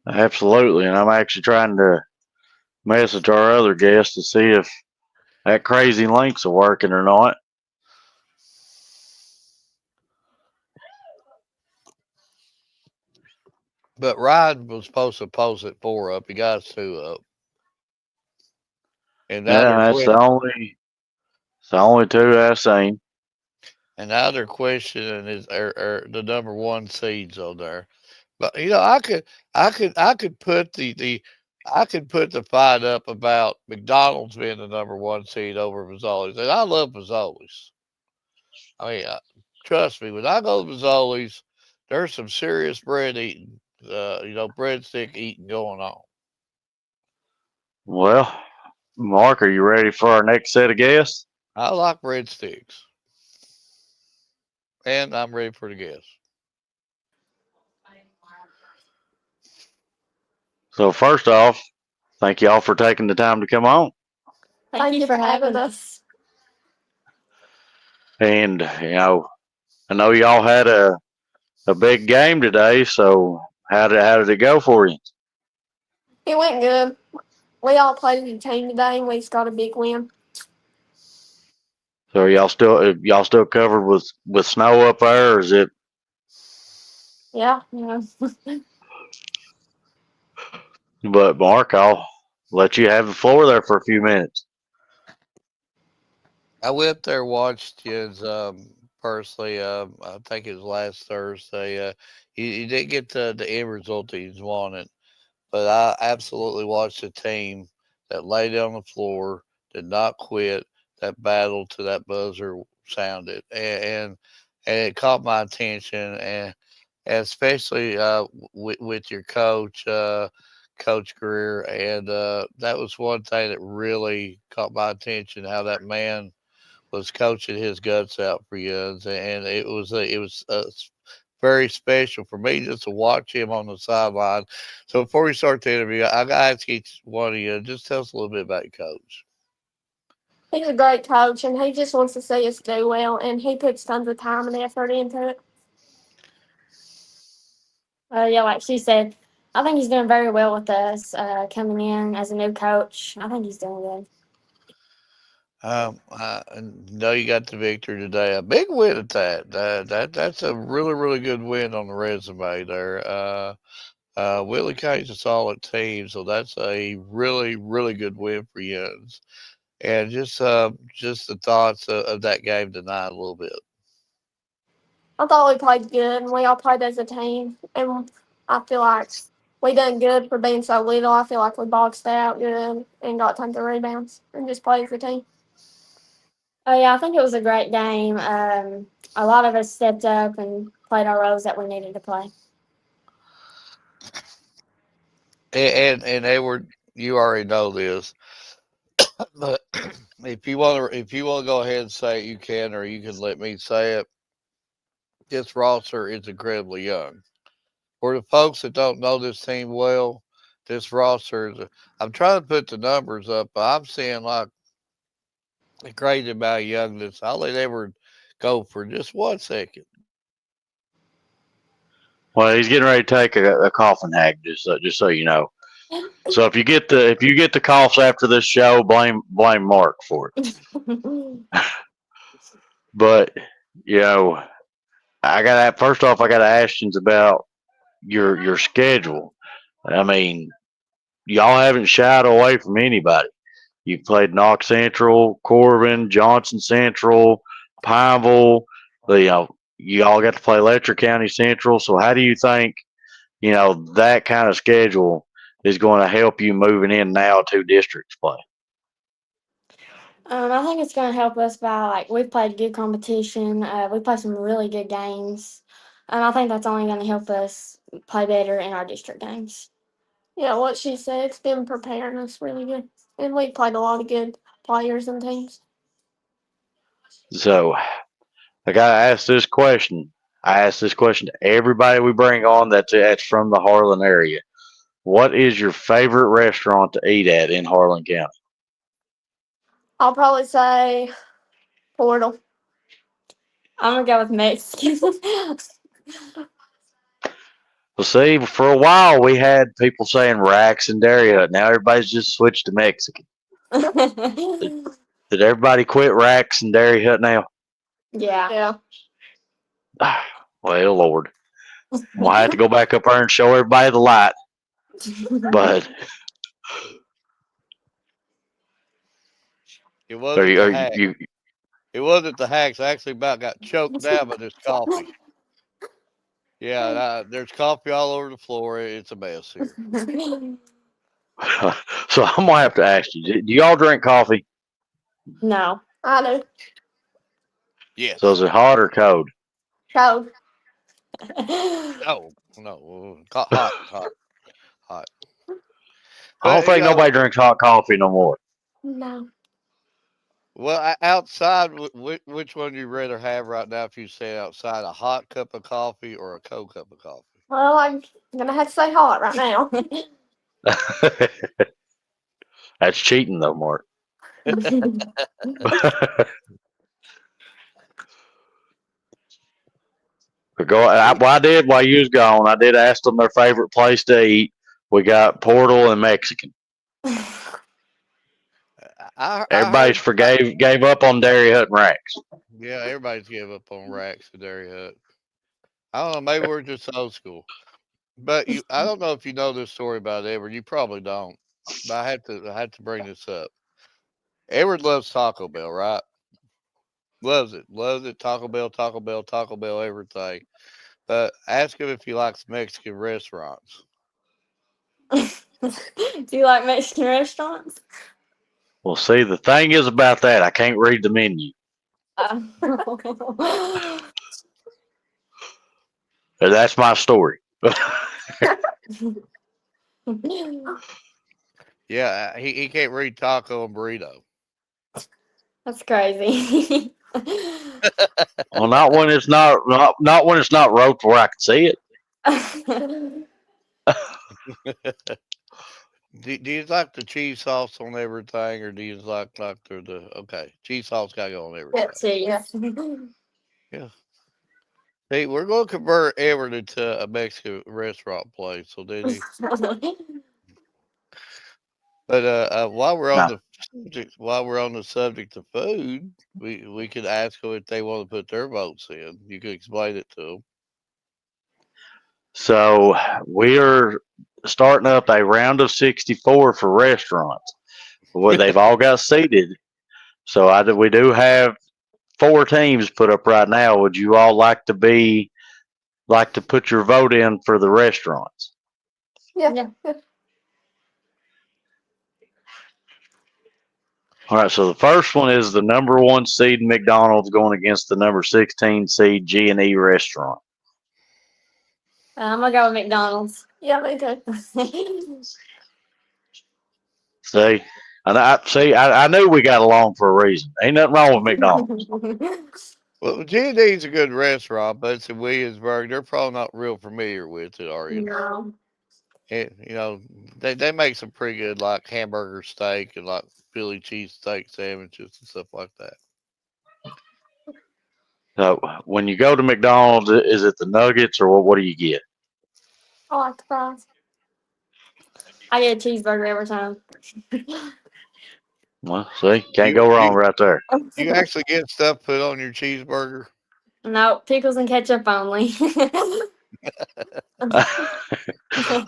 Absolutely. And I'm actually trying to message our other guest to see if that crazy links are working or not. But Ryan was supposed to post it 4 up. He got us 2 up, and now Yeah, they're that's quit. the only two I've seen. And now they're questioning the number one seeds on there. But I could put I could put the fight up about McDonald's being the number one seed over Mazzoli's, and I love Mazzoli's. I mean, trust me, when I go to Mazzoli's, there's some serious bread eating, breadstick eating going on. Well, Mark, are you ready for our next set of guests? I like breadsticks, and I'm ready for the guests. So first off, thank y'all for taking the time to come on. Thank you for having us. And I know y'all had a big game today. So how did it go for you? It went good. We all played as a team today and we just got a big win. So are y'all still covered with snow up there, or is it? Yeah, yeah. But Mark, I'll let you have the floor there for a few minutes. I went there, watched his personally. I think it was last Thursday. He didn't get the end result that he wanted, but I absolutely watched a team that laid on the floor, did not quit, that battled to that buzzer sounded, and it caught my attention, and especially with your coach, Coach Greer, and that was one thing that really caught my attention. How that man was coaching his guts out for you, and it was very special for me just to watch him on the sideline. So before we start the interview, I got to ask each one of you just tell us a little bit about your coach. He's a great coach and he just wants to see us do well and he puts tons of time and effort into it. Yeah, like she said, I think he's doing very well with us coming in as a new coach. I think he's doing good. I know you got the victory today, a big win at that. That's a really really good win on the resume there. Willie County's a solid team, so that's a really really good win for you. And just the thoughts of that game tonight a little bit. I thought we played good and we all played as a team and I feel like we done good for being so little. I feel like we boxed out good and got tons of rebounds and just played as a team. Oh yeah, I think it was a great game. A lot of us stepped up and played our roles that we needed to play. And Edward, you already know this, but if you want to go ahead and say it, you can, or you can let me say it. This roster is incredibly young. For the folks that don't know this team well, this roster is. I'm trying to put the numbers up, but I'm seeing like a crazy amount of youngness. I'll let Edward go for just 1 second. Well, he's getting ready to take a coughing hack, just so you know. So if you get the coughs after this show, blame Mark for it. But you know, first off, I got to ask you about your schedule. I mean, y'all haven't shied away from anybody. You played Knox Central, Corbin, Johnson Central, Pineville. You all got to play Letcher County Central. So how do you think that kind of schedule is going to help you moving in now to districts play? I think it's going to help us by like we've played good competition. We played some really good games, and I think that's only going to help us play better in our district games. Yeah, what she said, it's been preparing us really good. And we played a lot of good players and teams. So I got to ask this question. I ask this question to everybody we bring on that's from the Harlan area. What is your favorite restaurant to eat at in Harlan County? I'll probably say Portal. I'm gonna go with Mexican. Well, see, for a while we had people saying Rax and Dairy Hut. Now everybody's just switched to Mexican. Did everybody quit Rax and Dairy Hut now? Yeah. Well, Lord. We'll have to go back up there and show everybody the light. But It are wasn't you, the are hack. you, It wasn't the hacks. I actually about got choked down by this coffee. Yeah, there's coffee all over the floor. It's a mess here. so I'm gonna have to ask you: do y'all drink coffee? No. I do. So is Yes. it hot or cold? Cold. No, no. Hot, hot, hot. I don't But think nobody drinks hot coffee no more. No. well, outside, which one do you rather have right now? If you say outside, a hot cup of coffee or a cold cup of coffee? Well, I'm gonna have to say hot right now. That's cheating, though, Mark. I did while you was gone. I did ask them their favorite place to eat. We got Portal and Mexican. I Everybody's heard. gave up on Dairy Hut and Rax. Yeah, everybody's give up on racks and Dairy Hut. I don't know. Maybe we're just old school. But I don't know if you know this story about Edward. You probably don't. But I had to bring this up. Edward loves Taco Bell, right? Loves it. Taco Bell, Taco Bell, Taco Bell, everything. But ask him if he likes Mexican restaurants. Do you like Mexican restaurants? Well, see, the thing is about that, I can't read the menu. That's my story. Yeah, he can't read taco and burrito. That's crazy. Well, not when it's not wrote where I can see it. Do you like the cheese sauce on everything, or do you like the okay cheese sauce got to go on everything? Let's see. Yeah. Yeah. Hey, we're going to convert Edward into a Mexican restaurant place. So then he, but No. while we're on the subject of food, we could ask them if they want to put their votes in. You could explain it to them. So we're starting up a round of 64 for restaurants. Well, they've all got seated. So we do have 4 teams put up right now. Would you all like to put your vote in for the restaurants? Yeah. All right. So the first one is the number 1 seed McDonald's going against the number 16 seed G&E restaurant. I'm gonna go with McDonald's. Yeah, me too. See, I knew we got along for a reason. Ain't nothing wrong with McDonald's. Well, G&D's a good restaurant, but it's in Williamsburg. They're probably not real familiar with it, are you? No. They make some pretty good like hamburger steak and like Philly cheesesteak sandwiches and stuff like that. So when you go to McDonald's, is it the nuggets or what do you get? I like the fries. I get a cheeseburger every time. Well, see, can't You go wrong you right there. you actually get stuff put on your cheeseburger. No, pickles and ketchup only.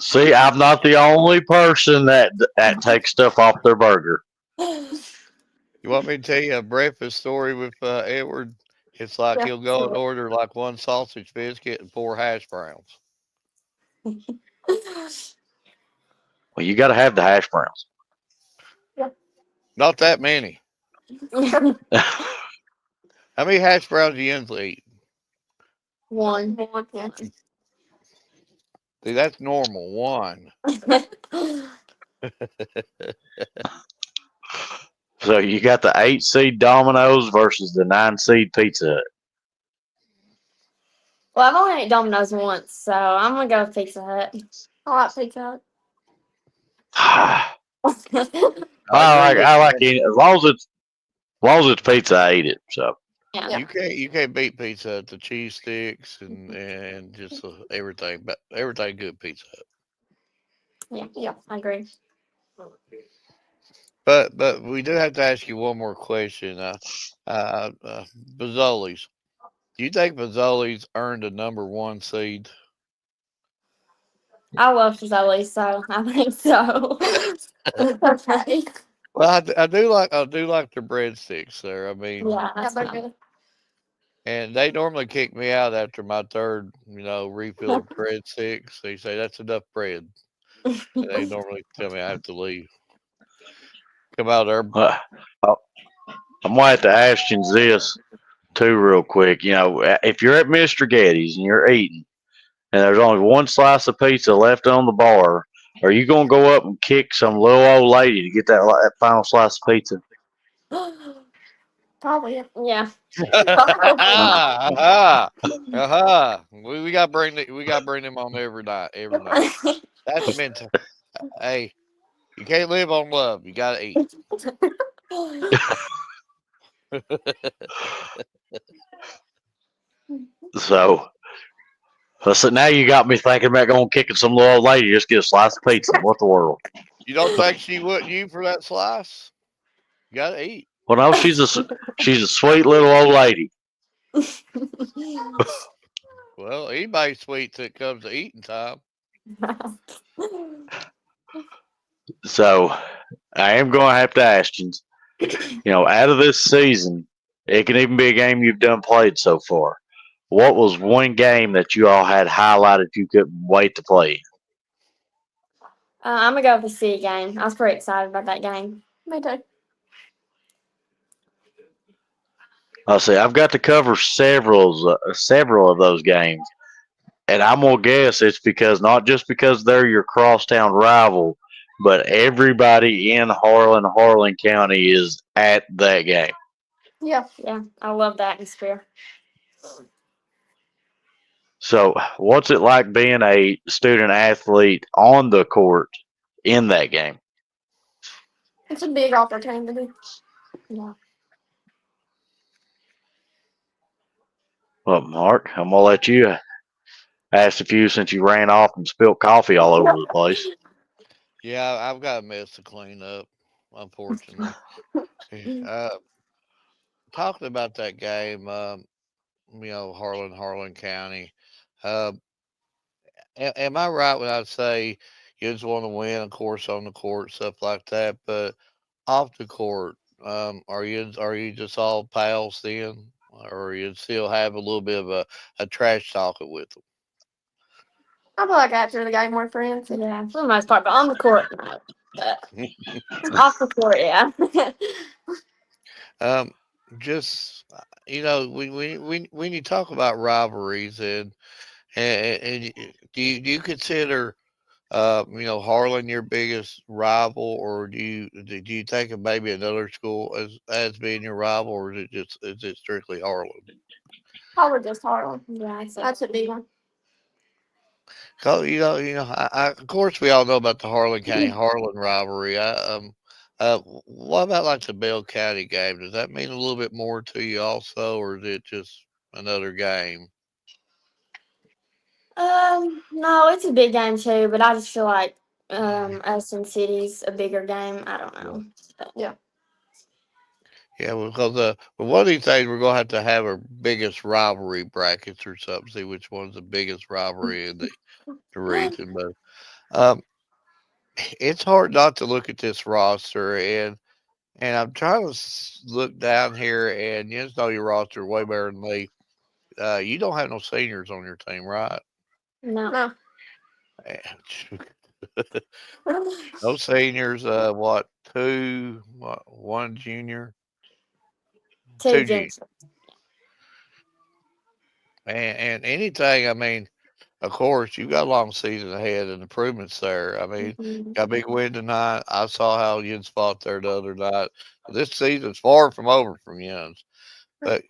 See, I'm not the only person that takes stuff off their burger. You want me to tell you a breakfast story with Edward? It's like Yeah. he'll go and order like one sausage biscuit and 4 hash browns. Well, you got to have the hash browns. Not that many. How many hash browns do you usually eat? One. Yeah. See, that's normal. One. So you got the 8 seed Domino's versus the 9 seed Pizza Hut. Well, I've only ate Domino's once, so I'm gonna go with Pizza Hut. I like Pizza I I agree with like you. it as long as it's pizza. I eat it. So Yeah. Yeah. You can't beat Pizza Hut. The cheese sticks and just everything, but everything good Pizza Hut. Yeah. Yeah. I agree. But we do have to ask you one more question. Bazzolis. Do you think Bazzolis earned a number one seed? I love Fazoli, so I think so. Okay. Well, I do like the breadsticks there. I mean, Yeah, Yeah, that's they're fine. good. and they normally kick me out after my third, refill of breadsticks. They say that's enough bread, and they normally tell me I have to leave. Come out there. Uh, I'm gonna have to ask you this too, real quick. If you're at Mr. Getty's and you're eating, and there's only one slice of pizza left on the bar, are you gonna go up and kick some little old lady to get that final slice of pizza? Probably. Yeah. Probably. Uh, We got to bring them on every night. Every night. That's meant to. Hey, you can't live on love. You got to eat. so, so now you got me thinking about going kicking some little old lady just get a slice of pizza. What the world? You don't think she wouldn't you for that slice? You got to eat. Well, no, she's a sweet little old lady. Well, anybody's sweet till it comes to eating time. So I am going to have to ask you. Out of this season, it can even be a game you've done played so far. What was one game that you all had highlighted you couldn't wait to play? I'm gonna go with the city game. I was pretty excited about that game. Me too. I'll say I've got to cover several of those games, and I'm gonna guess it's because not just because they're your crosstown rival, but everybody in Harlan County is at that game. Yeah. Yeah, I love the atmosphere. So, what's it like being a student athlete on the court in that game? It's a big opportunity. Yeah. Well, Mark, I'm gonna let you ask a few since you ran off and spilled coffee all over the place. Yeah, I've got a mess to clean up, unfortunately. Uh, Talking about that game, Harlan County. Uh, am I right when I say you just want to win, of course, on the court, stuff like that, but off the court, are you just all pals then, or you still have a little bit of a trash talking with I feel like after the game we're friends. Yeah, for the most part, but on the court, no. But them? off the court, yeah. um, just when you talk about rivalries and do you consider Harlan your biggest rival, or do you think of maybe another school as being your rival, or is it strictly Harlan? Probably just Harlan. Yeah, I'd say. That's a big one. 'Cause, of course we all know about the Harlan County Harlan rivalry. What about like the Bell County game? Does that mean a little bit more to you also, or is it just another game? No, it's a big game too, but I just feel like Austin City's a bigger game. I don't know. But, Yeah. Yeah, well, because well, one of these days we're gonna have our biggest rivalry brackets or something. See which one's the biggest rivalry in the region. But um, it's hard not to look at this roster, and I'm trying to look down here, and you just know your roster way better than me. You don't have no seniors on your team, right? no, No. No seniors. What two? What one junior? two Two juniors. games. And anything. I mean, of course, you got a long season ahead and improvements there. I mean, Mhm. got a big win tonight. I saw how Yins fought there the other night. This season's far from over from Yins. But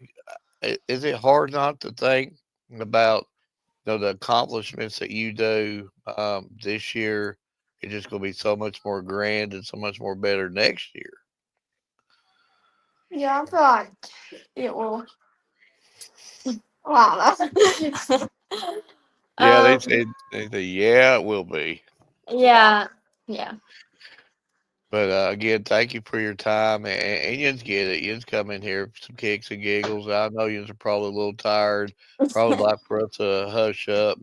is it hard not to think about the accomplishments that you do this year? It's just going to be so much more grand and so much more better next year. Yeah, I feel like it will. Wow. Yeah, um, they say yeah, it will be. yeah, yeah. But again, thank you for your time, and you get it. You come in here for some kicks and giggles. I know you are probably a little tired. Probably like for us to hush up,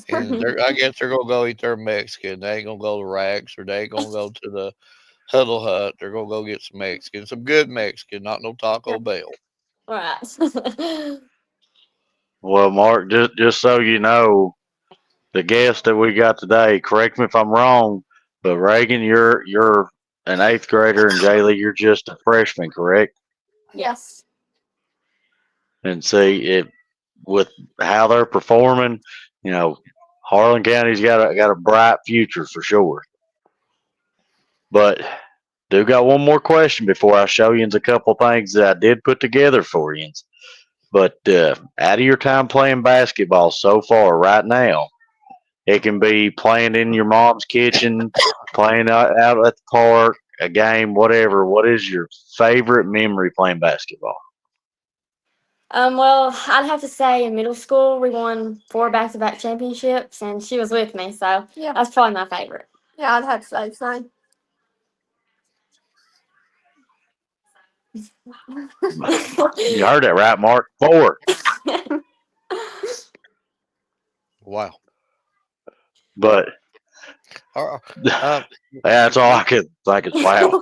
and I guess they're gonna go eat their Mexican. They ain't gonna go to Racks or they ain't gonna go to the Huddle Hut. They're gonna go get some Mexican, some good Mexican, not no Taco Bell. Right. Well, Mark, just so you know, the guest that we got today, correct me if I'm wrong, but Reagan, you're an eighth grader, and Jaylee, you're just a freshman, correct? Yes. And see it with how they're performing, you know, Harlan County's got a bright future for sure. But do got one more question before I show you a couple things that I did put together for you. But out of your time playing basketball so far, right now, it can be playing in your mom's kitchen, playing out at the park, a game, whatever. What is your favorite memory playing basketball? Well, I'd have to say in middle school we won 4 back-to-back championships, and she was with me, so Yeah. that's probably my favorite. Yeah, I'd have to say the same. You heard that right, Mark. 4. Wow. But Uh, um, that's all I could think is wow.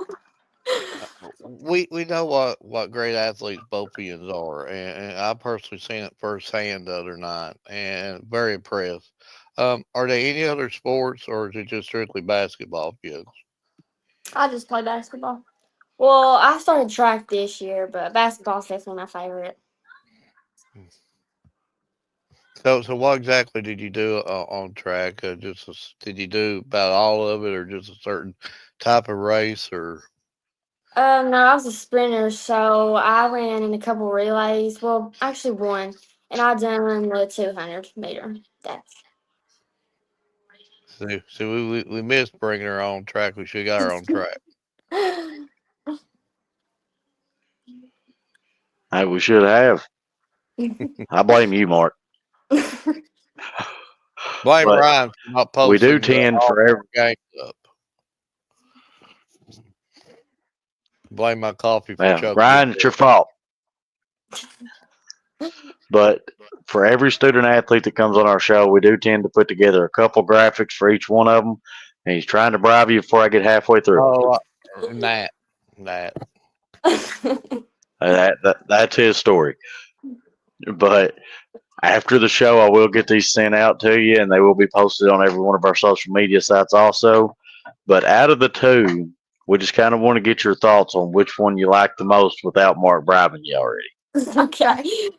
we know what great athletes both of you are, and I personally seen it firsthand the other night, and very impressed. Are there any other sports, or is it just strictly basketball for you? I just play basketball. Well, I started track this year, but basketball's definitely my favorite. So what exactly did you do on track? Did you do about all of it, or just a certain type of race, or No, I was a sprinter, so I ran in a couple relays. Well, actually one, and I done the 200-meter dash. we missed bringing her on track. We should have got her on track. Hey, we should have. I blame you, Mark. Blame But Ryan for not we do posting tend all for every. four games up. Blame my coffee for Well, choking me. Ryan, it's your fault. But for every student athlete that comes on our show, we do tend to put together a couple graphics for each one of them. And he's trying to bribe you before I get halfway through. Oh, Nat, Nat. That's his story. But after the show, I will get these sent out to you, and they will be posted on every one of our social media sites also. But out of the two, we just kind of want to get your thoughts on which one you like the most without Mark bribing you already. Okay.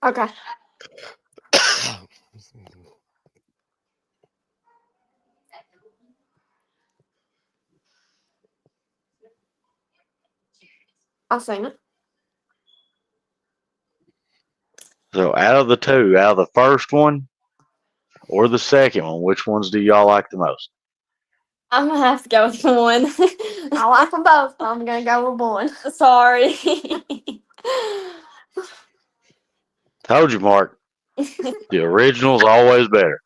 Okay. I've seen it. So out of the two, out of the first one or the second one, which ones do y'all like the most? I'm gonna have to go with one. I like them both. I'm gonna go with one. Sorry. Told you, Mark. The original's always better.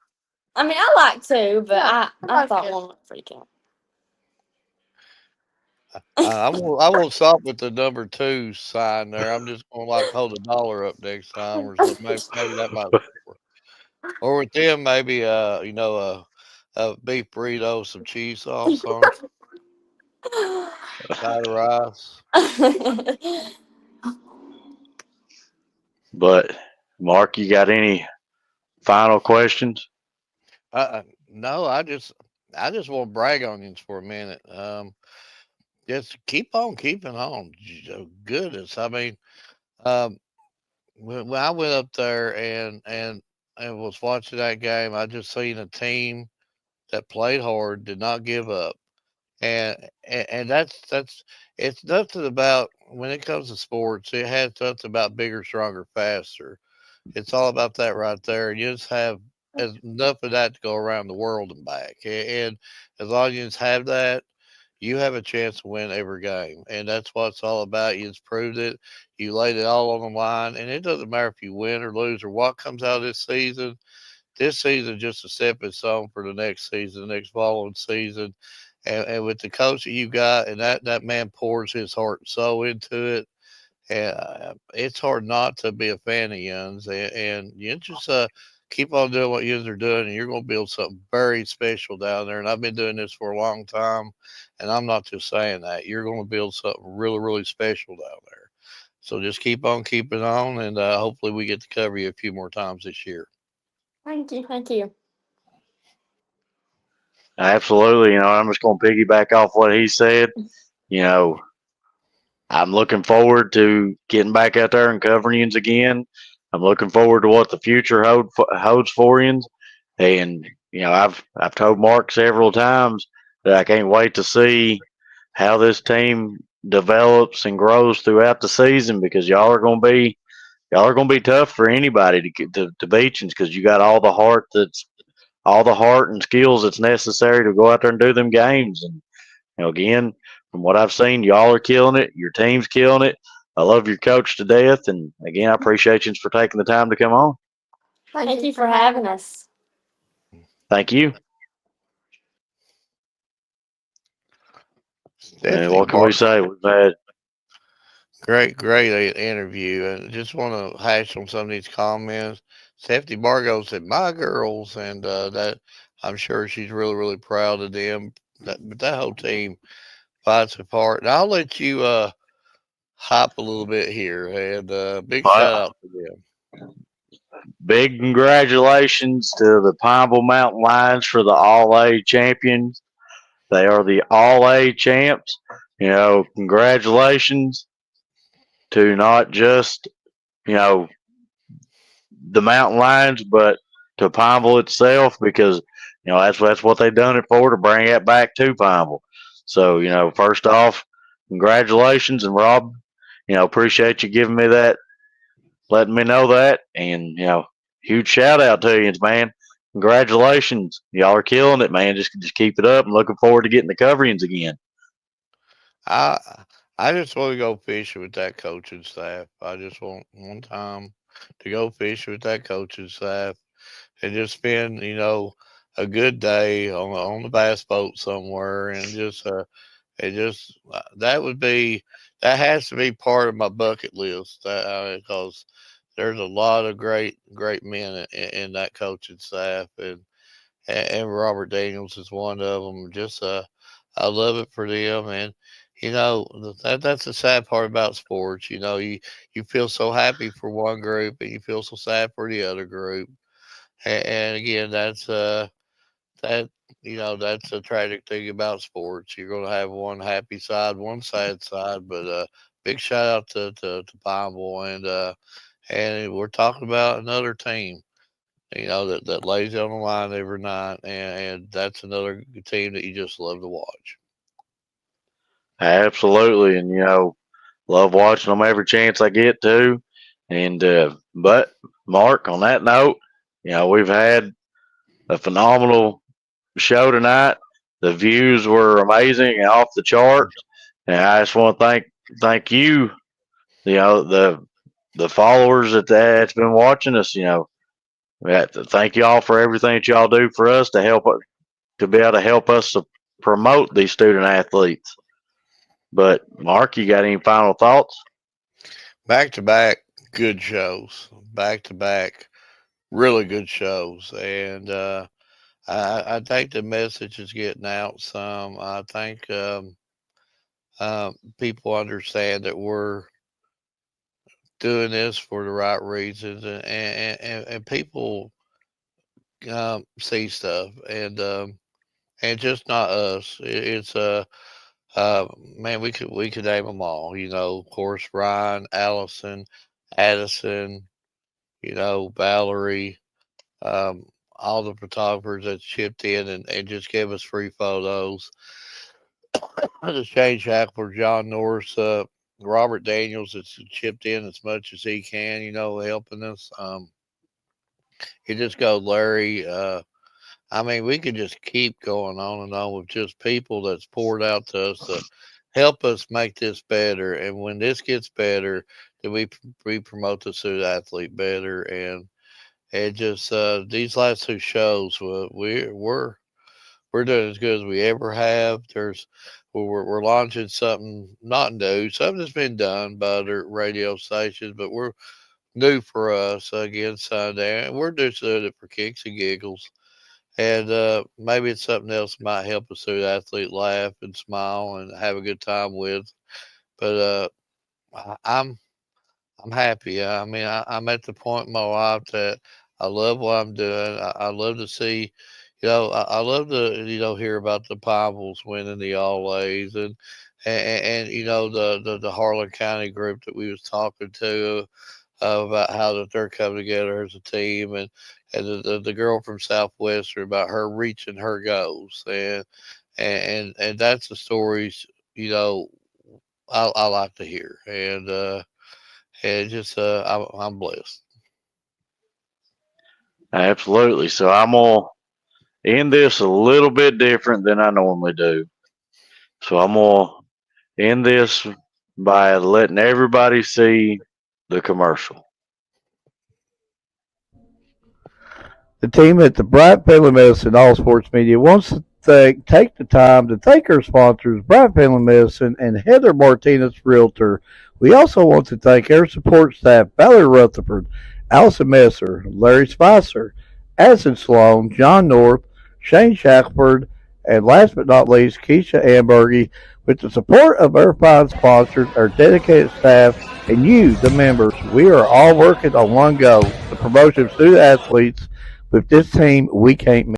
I mean, I like two, but Yeah, I that's thought good. one was pretty cool. I won't stop with the number two sign there. I'm just gonna like hold a dollar up next time or something. Maybe that might score. Or with them, maybe a beef burrito, some cheese sauce on it, side of rice. But Mark, you got any final questions? No, I just want to brag on you for a minute. Just keep on keeping on. Goodness, I mean, um, when I went up there and was watching that game, I just seen a team that played hard, did not give up, and that's it's nothing about when it comes to sports. It has nothing about bigger, stronger, faster. It's all about that right there. You just have enough of that to go around the world and back, and as long as you just have that, you have a chance to win every game, and that's what it's all about. You just proved it. You laid it all on the line, and it doesn't matter if you win or lose or what comes out of this season. This season is just a stepping stone for the next season, the next following season. And with the coach that you got, and that man pours his heart and soul into it, and it's hard not to be a fan of Yuns. And you just keep on doing what Yuns are doing, and you're going to build something very special down there. And I've been doing this for a long time, and I'm not just saying that. You're going to build something really, really special down there. So just keep on keeping on, and hopefully we get to cover you a few more times this year. Thank you. Thank you. Absolutely. I'm just going to piggyback off what he said. You know, I'm looking forward to getting back out there and covering yins again. I'm looking forward to what the future holds for yins. And I've told Mark several times that I can't wait to see how this team develops and grows throughout the season because y'all are gonna be tough for anybody to beat you because you got all the heart and skills that's necessary to go out there and do them games. And again, from what I've seen, y'all are killing it. Your team's killing it. I love your coach to death, and again, I appreciate you for taking the time to come on. Thank you for having us. Thank you. And Definitely, what can we Mark. say? We've had Great, great interview. And just want to hash on some of these comments. Stephanie Bargo said, "My girls," and that I'm sure she's really, really proud of them. But that whole team fights apart. And I'll let you hop a little bit here, and big shout uh, out to them. big congratulations to the Pineville Mountain Lions for the All A champions. They are the All A champs. Congratulations to not just you know the Mountain Lions, but to Pineville itself because that's what they done it for to bring it back to Pineville. So first off, congratulations, and Rob, appreciate you giving me that, letting me know that, and huge shout out to you, man. Congratulations, y'all are killing it, man. Just keep it up. I'm looking forward to getting the coverings again. I I just want to go fishing with that coaching staff. I just want one time to go fishing with that coaching staff and just spend, a good day on the bass boat somewhere, and just that has to be part of my bucket list. Because there's a lot of great men in that coaching staff, and Robert Daniels is one of them. Just I love it for them, and that's the sad part about sports. You feel so happy for one group, and you feel so sad for the other group, and again, that that's a tragic thing about sports. You're going to have one happy side, one sad side, but big shout out to Pineville, and we're talking about another team. That lays on the line every night, and that's another team that you just love to watch. Absolutely, and love watching them every chance I get to. And but Mark, on that note, we've had a phenomenal show tonight. The views were amazing and off the charts. And I just want to thank you, the followers that's been watching us. We have to thank y'all for everything that y'all do for us to be able to help us to promote these student athletes. But Mark, you got any final thoughts? Back to back good shows, back to back really good shows, and I think the message is getting out some. I think people understand that we're doing this for the right reasons, and people see stuff, and just not us. It's man, we could name them all. Of course, Ryan, Allison, Addison. Valerie. All the photographers that chipped in and just gave us free photos. The Shane Shackler, John Norris, Robert Daniels that's chipped in as much as he can, helping us. You just go Larry, I mean, we could just keep going on and on with just people that's poured out to us to help us make this better. And when this gets better, then we promote the student athlete better. And just these last two shows, we're doing as good as we ever have. We're launching something not new, something that's been done by other radio stations, but we're new for us again Sunday, and we're just doing it for kicks and giggles. And maybe it's something else that might help a student athlete laugh and smile and have a good time with. But I'm happy. I mean, I'm at the point in my life that I love what I'm doing. I love to see, I love to, hear about the Pineville's winning the All A's and the Harlan County group that we was talking to about how that they're coming together as a team and the girl from Southwestern about her reaching her goals and that's the stories, you know, I like to hear and just I'm blessed. Absolutely. So I'm gonna end this a little bit different than I normally do. So I'm gonna end this by letting everybody see the commercial. The team at the Bryant Family Medicine All Sports Media wants to take the time to thank our sponsors, Bryant Family Medicine and Heather Martinez Realtor. We also want to thank our support staff, Valerie Rutherford, Allison Messer, Larry Spicer, Addison Sloan, John North, Shane Shackelford, and last but not least, Keisha Ambergy. With the support of our fine sponsors, our dedicated staff, and you, the members, we are all working on one goal, the promotion of student athletes. With this team, we can't miss.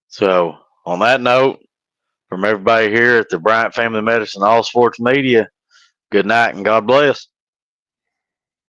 So on that note, from everybody here at the Bryant Family Medicine All Sports Media, good night and God bless.